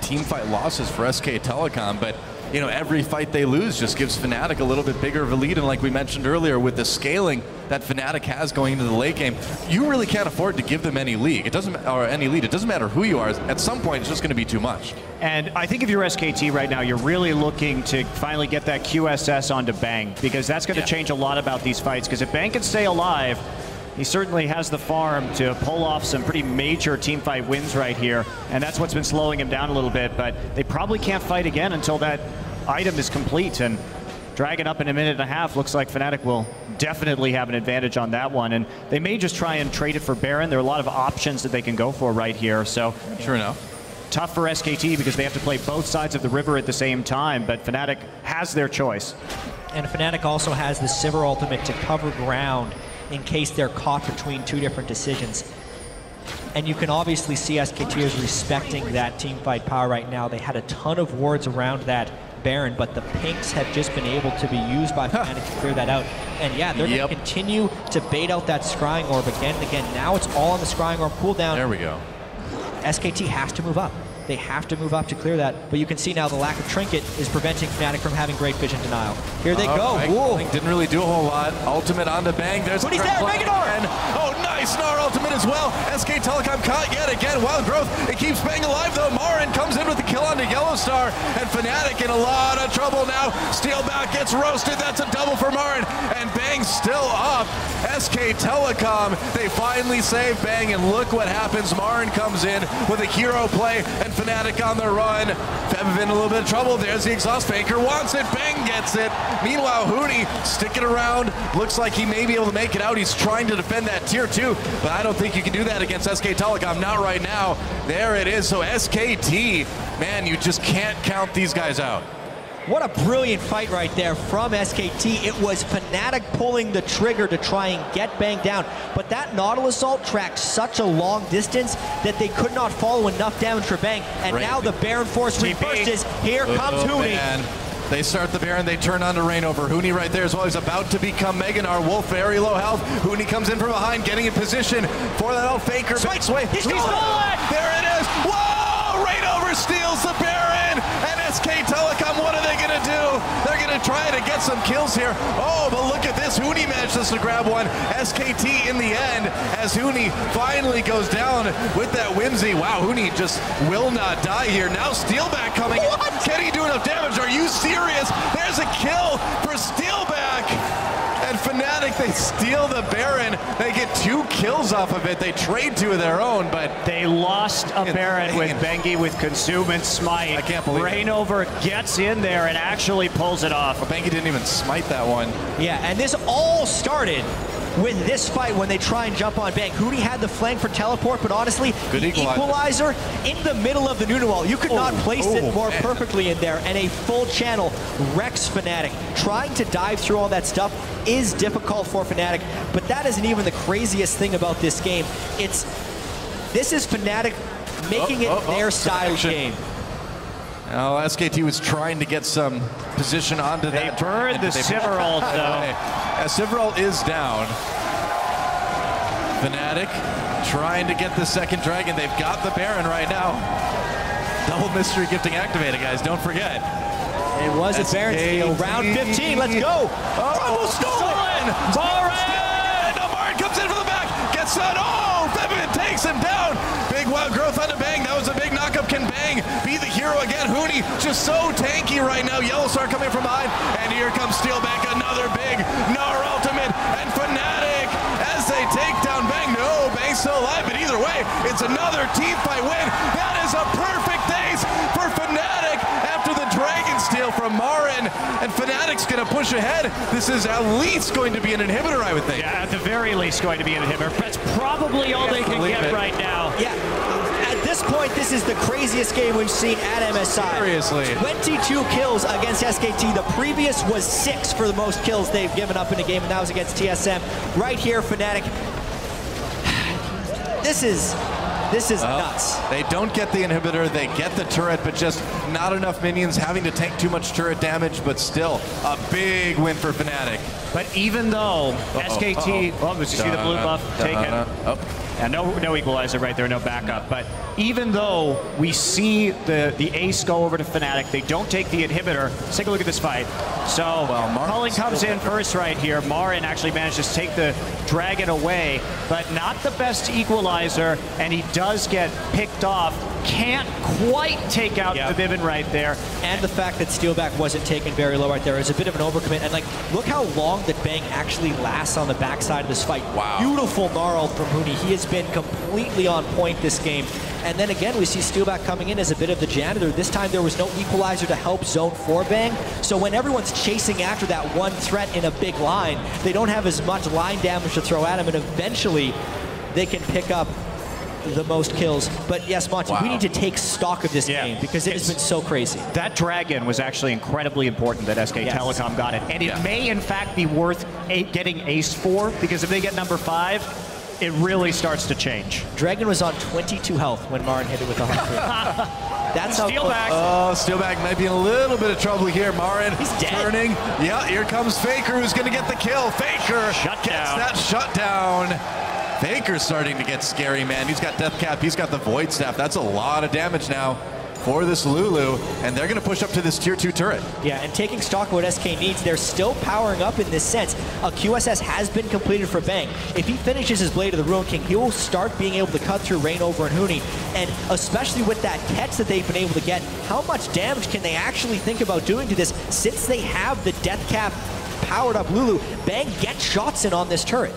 team fight losses for SK Telecom, but you know, every fight they lose just gives Fnatic a little bit bigger of a lead, and like we mentioned earlier, with the scaling that Fnatic has going into the late game, you really can't afford to give them any lead. It doesn't matter who you are. At some point, it's just going to be too much. And I think if you're SKT right now, you're really looking to finally get that QSS onto Bang, because that's going to change a lot about these fights. Because if Bang can stay alive, he certainly has the farm to pull off some pretty major teamfight wins right here, and that's what's been slowing him down a little bit. But they probably can't fight again until that item is complete, and Dragon up in 1.5 minutes. Looks like Fnatic will definitely have an advantage on that one, and they may just try and trade it for Baron. There are a lot of options that they can go for right here, so sure enough. Tough for SKT because they have to play both sides of the river at the same time, but Fnatic has their choice. And Fnatic also has the Sivir ultimate to cover ground in case they're caught between 2 different decisions. And you can obviously see SKT is respecting that teamfight power right now. They had a ton of wards around that Baron, but the pinks have just been able to be used by Fnatic to clear that out. And yeah, they're going to continue to bait out that Scrying Orb again and again. Now it's all on the Scrying Orb cooldown. There we go. SKT has to move up. They have to move up to clear that, but you can see now the lack of Trinket is preventing Fnatic from having great vision denial. Here they go. Right. Didn't really do a whole lot. Ultimate onto Bang. There's Huni's there, Reignover! Oh, nice Gnar ultimate as well. SK Telecom caught yet again. Wild growth. It keeps Bang alive though. MaRin comes in with the kill onto YellowStar, and Fnatic in a lot of trouble now. Steelback gets roasted. That's a double for MaRin, and Bang's still up. SK Telecom, they finally save Bang, and look what happens. MaRin comes in with a hero play, and Fnatic on the run. Febiven in a little bit of trouble. There's the exhaust. Faker wants it. Bang gets it. Meanwhile, Huni sticking around. Looks like he may be able to make it out. He's trying to defend that tier 2, but I don't think you can do that against SK Telecom. Not right now. There it is. So SKT, man, you just can't count these guys out. What a brilliant fight right there from SKT. It was Fnatic pulling the trigger to try and get Bang down, but that Nautilus ult tracked such a long distance that they could not follow enough damage for Bang. And now the Baron Force reverses. Here comes Huni. Man. They start the Baron, they turn on to Reignover. Huni right there as well. He's about to become Gnar. Wolf very low health. Huni comes in from behind, getting in position for that Faker. Backs away. He's stolen! There it is. Whoa! Reignover steals the Baron. And SK Telecom, what are they going to do? They're going to try to get some kills here. Oh, but look at this. Huni manages to grab one. SKT in the end as Huni finally goes down with that whimsy. Wow, Huni just will not die here. Now Steelback coming in. Can he do enough damage? Are you serious? There's a kill for Steelback. And Fnatic, they steal the Baron. They get 2 kills off of it. They trade 2 of their own, but they lost a Baron with Bengi with Consume and Smite. I can't believe Reignover gets in there and actually pulls it off. Well, Bengi didn't even smite that one. Yeah, and this all started with this fight when they try and jump on Bang. Huni had the flank for teleport, but honestly, the equalizer in the middle of the Nunu wall. You could not place it more perfectly in there, and a full channel wrecks Fnatic. Trying to dive through all that stuff is difficult for Fnatic, but that isn't even the craziest thing about this game. This is Fnatic making it their style game. Now, SKT was trying to get some position onto that. They burned the Sivir ult, though. Sivir ult is down. Fnatic trying to get the second dragon. They've got the Baron right now. Double mystery gifting activated, guys. Don't forget. It was a Baron steal. Round 15. Let's go. Oh, stolen! MaRin! No, MaRin comes in from the back. Gets done. Oh, Febiven takes him down. Big wild growth onto Bang. That was a big knockup. Can Bang be the hero again? Huni just so tanky right now. YellowStar coming from behind. And here comes Steelback. Another big Gnar ultimate. And Fnatic as they take down Bang. No, Bang's still alive. But either way, it's another team fight win. That is a perfect ace for Fnatic after the Dragon steal from MaRin. And Fnatic's going to push ahead. This is at least going to be an inhibitor, I would think. Yeah, at the very least going to be an inhibitor. That's probably all they can get right now. Yeah. At this point, this is the craziest game we've seen at MSI. Seriously. 22 kills against SKT. The previous was 6 for the most kills they've given up in a game, and that was against TSM. Right here, Fnatic. This is nuts. They don't get the inhibitor, they get the turret, but just not enough minions, having to tank too much turret damage, but still a big win for Fnatic. But even though SKT, did you see the blue buff taken? And no equalizer right there, no backup. But even though we see the ace go over to Fnatic, they don't take the inhibitor. Let's take a look at this fight. So Culling comes in first right here. MaRin actually manages to take the dragon away, but not the best equalizer, and he does get picked off. Can't quite take out Febiven right there. And the fact that Steelback wasn't taken very low right there is a bit of an overcommit. And like, look how long that Bang actually lasts on the backside of this fight. Wow. Beautiful Gnar ult from Huni. He has been completely on point this game. And then again, we see Steelback coming in as a bit of the janitor. This time there was no equalizer to help zone for Bang. So when everyone's chasing after that one threat in a big line, they don't have as much line damage to throw at him, and eventually they can pick up the most kills. But yes, Monty, we need to take stock of this game because it has been so crazy. That dragon was actually incredibly important that SK Telecom got it. And it may, in fact, be worth getting ace for, because if they get number 5, it really starts to change. Dragon was on 22 health when MaRin hit it with 100. That's how Steelback. Oh, Steelback might be in a little bit of trouble here. MaRin turning. Yeah, here comes Faker, who's going to get the kill. Faker gets that shutdown. Faker's starting to get scary, man. He's got Death Cap, he's got the Void Staff. That's a lot of damage now for this Lulu, and they're going to push up to this tier 2 turret. Yeah, and taking stock of what SK needs, they're still powering up in this sense. A QSS has been completed for Bang. If he finishes his Blade of the Ruin King, he will start being able to cut through Reignover and Huni, and especially with that catch that they've been able to get, how much damage can they actually think about doing to this since they have the Death Cap powered up Lulu? Bang gets shots in on this turret.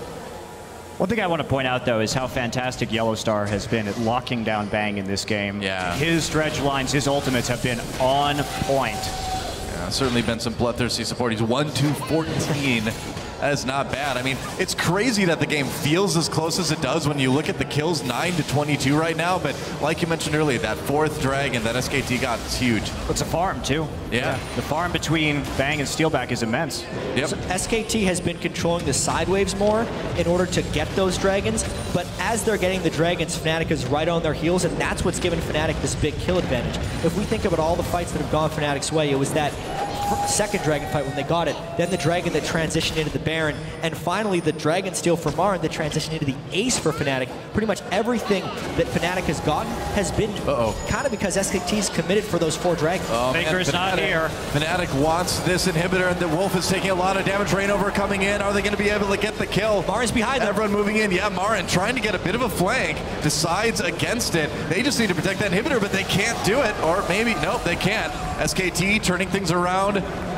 One thing I want to point out, though, is how fantastic YellowStar has been at locking down Bang in this game. Yeah. His dredge lines, his ultimates have been on point. Yeah, certainly been some bloodthirsty support. He's 1-2-14 That is not bad. I mean, it's crazy that the game feels as close as it does when you look at the kills, 9-22 right now. But like you mentioned earlier, that 4th dragon that SKT got is huge. It's a farm, too. Yeah. The farm between Bang and Steelback is immense. Yep. So SKT has been controlling the side waves more in order to get those dragons, but as they're getting the dragons, Fnatic is right on their heels, and that's what's given Fnatic this big kill advantage. If we think about all the fights that have gone Fnatic's way, it was that second dragon fight when they got it, then the dragon that transitioned into the Baron, and finally the dragon steal for MaRin that transitioned into the ace for Fnatic. Pretty much everything that Fnatic has gotten has been kind of because SKT's committed for those 4 dragons. Faker's not here. Fnatic wants this inhibitor, and the Wolf is taking a lot of damage. Reignover coming in. Are they going to be able to get the kill? MaRin's behind them. Everyone moving in. Yeah, MaRin trying to get a bit of a flank, decides against it. They just need to protect that inhibitor, but they can't do it. Or maybe, nope, they can't. SKT turning things around,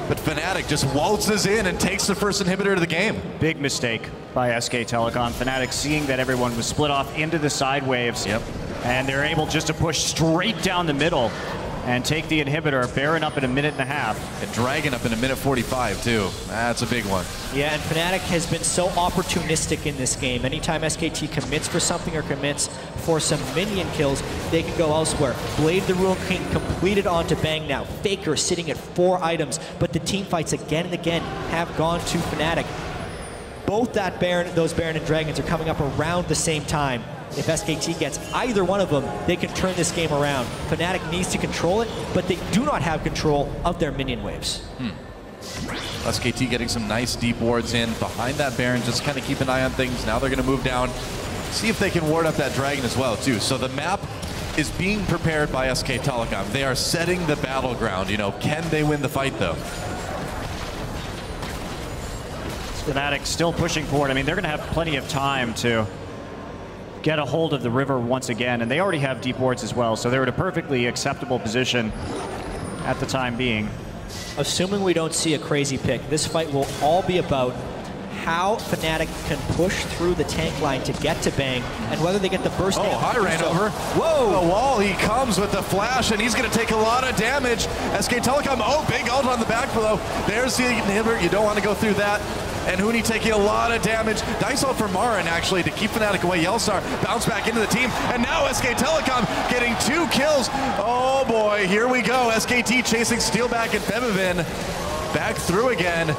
but Fnatic just waltzes in and takes the first inhibitor of the game. Big mistake by SK Telecom. Fnatic seeing that everyone was split off into the side waves. Yep. And they're able just to push straight down the middle and take the inhibitor. Baron up in 1.5 minutes. And Dragon up in 1:45 too. That's a big one. Yeah, and Fnatic has been so opportunistic in this game. Anytime SKT commits for something or commits for some minion kills, they can go elsewhere. Blade the Ruin King completed onto Bang now. Faker sitting at 4 items, but the team fights again and again have gone to Fnatic. Both those Baron and Dragons are coming up around the same time. If SKT gets either one of them, they can turn this game around. Fnatic needs to control it, but they do not have control of their minion waves. SKT getting some nice deep wards in behind that Baron, just kind of keep an eye on things. Now they're going to move down, see if they can ward up that Dragon as well too. So the map is being prepared by SK Telecom. They are setting the battleground. You know, can they win the fight though? Fnatic still pushing forward. I mean, they're going to have plenty of time to get a hold of the river once again, and they already have deep wards as well, so they're in a perfectly acceptable position at the time being. Assuming we don't see a crazy pick, this fight will all be about how Fnatic can push through the tank line to get to Bang, and whether they get the burst. Oh, hi, Reignover. Whoa! The wall, he comes with the flash, and he's going to take a lot of damage. SK Telecom, oh, big ult on the back below. There's the inhibitor. You don't want to go through that. And Huni taking a lot of damage. Dice ult for MaRin, actually, to keep Fnatic away. YellowStar bounce back into the team. And now SK Telecom getting 2 kills. Oh, boy, here we go. SKT chasing Steelback and Febiven. Back through again.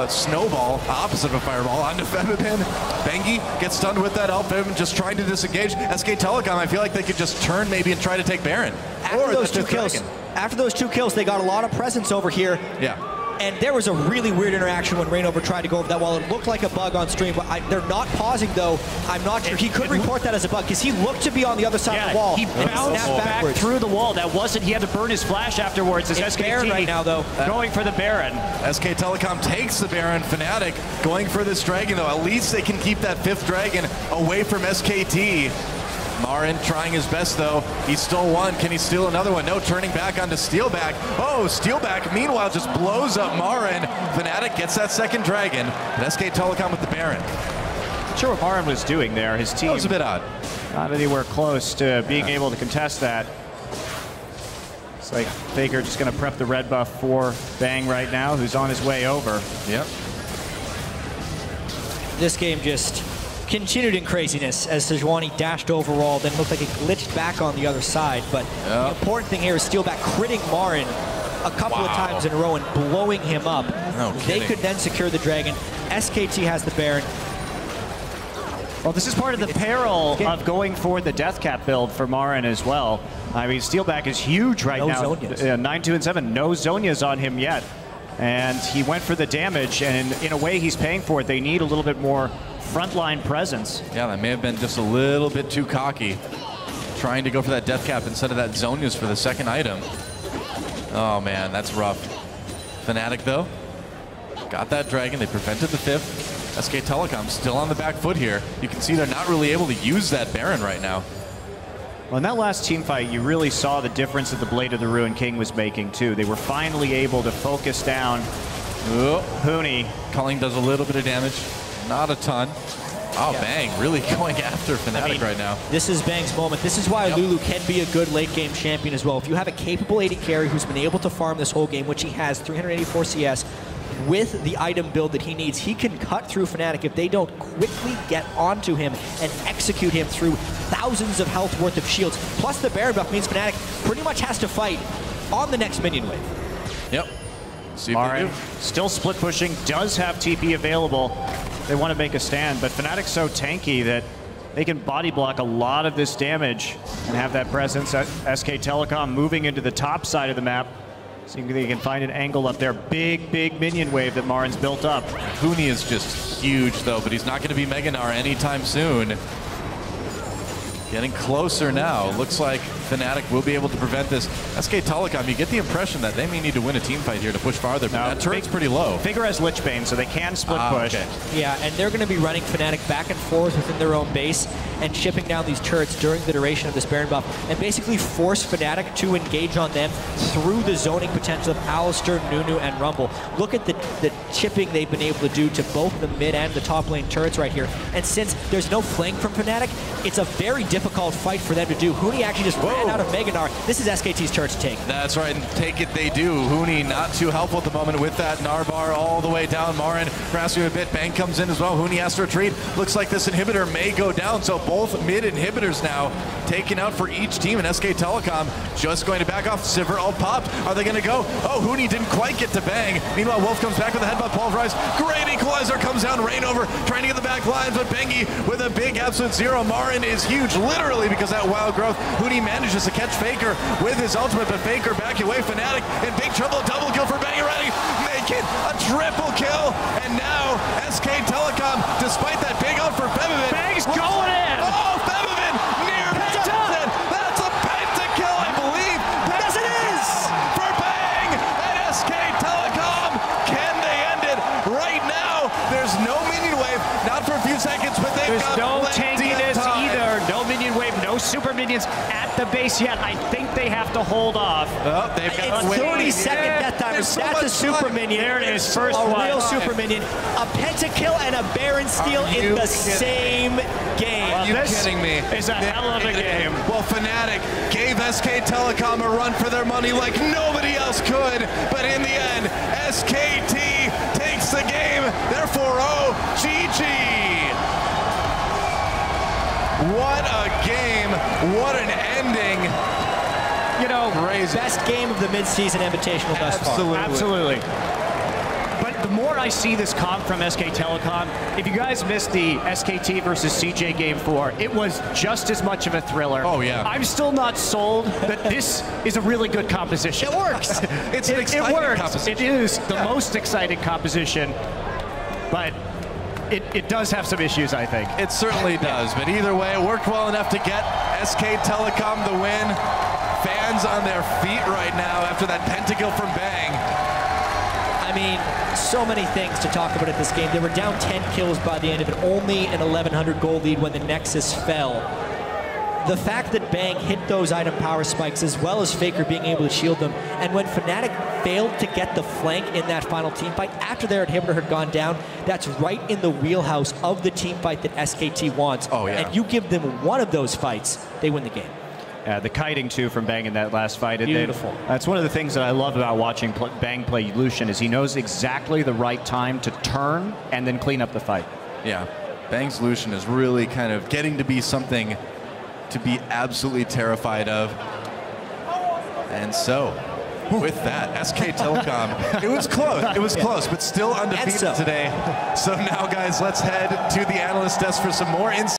Snowball, opposite of a fireball, onto Febiven. Bengi gets stunned with that ult. Febiven just trying to disengage. SK Telecom, I feel like they could just turn maybe and try to take Baron. After those two kills, they got a lot of presence over here. Yeah. And there was a really weird interaction when Reignover tried to go over that wall. It looked like a bug on stream, but they're not pausing, though. I'm not sure. He could report that as a bug, because he looked to be on the other side of the wall. He bounced back through the wall. That wasn't, he had to burn his flash afterwards. As SKT Baron right now, though. Going for the Baron. SK Telecom takes the Baron. Fnatic going for this Dragon, though. At least they can keep that 5th Dragon away from SKT. MaRin trying his best, though. He stole one. Can he steal another one? No, turning back onto Steelback. Oh, Steelback, meanwhile, just blows up MaRin. Fnatic gets that 2nd Dragon. But SK Telecom with the Baron. Not sure what MaRin was doing there. His team was a bit odd. Not anywhere close to being able to contest that. It's like Faker just going to prep the red buff for Bang right now, who's on his way over. Yep. This game just continued in craziness as Sejuani dashed overall, then looked like it glitched back on the other side. But the important thing here is Steelback critting MaRin a couple of times in a row and blowing him up. They could then secure the Dragon. SKT has the Baron. Well, this is part of the peril of going for the death cap build for MaRin as well. I mean, Steelback is huge right now. 9-2 and 7, no Zhonya's on him yet. And he went for the damage, and in a way he's paying for it. They need a little bit more frontline presence. Yeah, that may have been just a little bit too cocky, trying to go for that death cap instead of that Zhonya's for the 2nd item. Oh man, that's rough. Fnatic though, got that Dragon. They prevented the 5th. SK Telecom still on the back foot here. You can see they're not really able to use that Baron right now. Well, in that last team fight, you really saw the difference that the Blade of the Ruin King was making too. They were finally able to focus down Huni. Culling does a little bit of damage. Not a ton. Oh, yeah. Bang, really going after Fnatic right now. This is Bang's moment. This is why Lulu can be a good late game champion as well. If you have a capable AD carry who's been able to farm this whole game, which he has, 384 CS, with the item build that he needs, he can cut through Fnatic if they don't quickly get onto him and execute him through thousands of health worth of shields. Plus the Baron buff means Fnatic pretty much has to fight on the next minion wave. Yep. See if MaRin still split pushing, does have TP available. They want to make a stand, but Fnatic's so tanky that they can body block a lot of this damage and have that presence. SK Telecom moving into the top side of the map. See if they can find an angle up there. Big, big minion wave that MaRin's built up. Huni is just huge, though, but he's not going to be Gnar anytime soon. Getting closer now. Looks like Fnatic will be able to prevent this. SK Telecom, you get the impression that they may need to win a team fight here to push farther, but that turret's pretty low. Figure has Lichbane, so they can split push. Okay. Yeah, and they're going to be running Fnatic back and forth within their own base and chipping down these turrets during the duration of this Baron buff and basically force Fnatic to engage on them through the zoning potential of Alistar, Nunu, and Rumble. Look at the chipping they've been able to do to both the mid and the top lane turrets right here. And since there's no flank from Fnatic, it's a very difficult fight for them to do. Huni actually just ran out of Gnar. This is SKT's turret to take. That's right, and take it they do. Huni not too helpful at the moment with that Gnar bar all the way down. MaRin grasping a bit. Bang comes in as well. Huni has to retreat. Looks like this inhibitor may go down, so both mid inhibitors now taken out for each team, and SK Telecom just going to back off. Sivir all popped. Are they going to go? Oh, Huni didn't quite get to Bang. Meanwhile, Wolf comes back with a headbutt pulverize. Great equalizer comes down. Reignover trying to get the back lines, but Bengi with a big absolute zero. MaRin is huge, literally, because that wild growth. Huni manages to catch Faker with his ultimate, but Faker backing away. Fnatic in big trouble. Double kill for Bang already. Make it a triple kill, and now SK Telecom, despite that big out for Febiven. Bang's going in! Oh, Febiven near Penta! That's a pentakill, I believe! Yes, it is! For Bang! And SK Telecom, can they end it right now? There's no minion wave, not for a few seconds, but they've got no plenty tankiness of time. either. No minion wave, no super minions at the base yet. I think they have to hold off. Oh, they've got It's 30-second death timers. So That's a super minion. There it is, first a one. real super minion. A pentakill and a Baron steal in the same game. Are you This kidding me? is a hell of a game. Well, Fnatic gave SK Telecom a run for their money like nobody else could, but in the end, SKT takes the game. Therefore, GG. What a game. What an ending. You know, Crazy. Best game of the mid-season Invitational thus far. Absolutely. But the more I see this comp from SK Telecom, if you guys missed the SKT versus CJ Game 4, it was just as much of a thriller. Oh, yeah. I'm still not sold that this is a really good composition. It works. It's an exciting It works. composition. It is the most exciting composition, but it does have some issues, I think. It certainly does, but either way, it worked well enough to get SK Telecom the win. Fans on their feet right now after that pentakill from Bang. I mean, so many things to talk about at this game. They were down 10 kills by the end of it, only an 1,100 gold lead when the Nexus fell. The fact that Bang hit those item power spikes as well as Faker being able to shield them, and when Fnatic failed to get the flank in that final team fight after their inhibitor had gone down, that's right in the wheelhouse of the team fight that SKT wants. Oh, yeah. And you give them one of those fights, they win the game. The kiting, too, from Bang in that last fight. Beautiful. That's one of the things that I love about watching Bang play Lucian is he knows exactly the right time to turn and then clean up the fight. Yeah, Bang's Lucian is really kind of getting to be something to be absolutely terrified of. And so, with that, SK Telecom, it was close, but still undefeated today. So now, guys, let's head to the analyst desk for some more insight.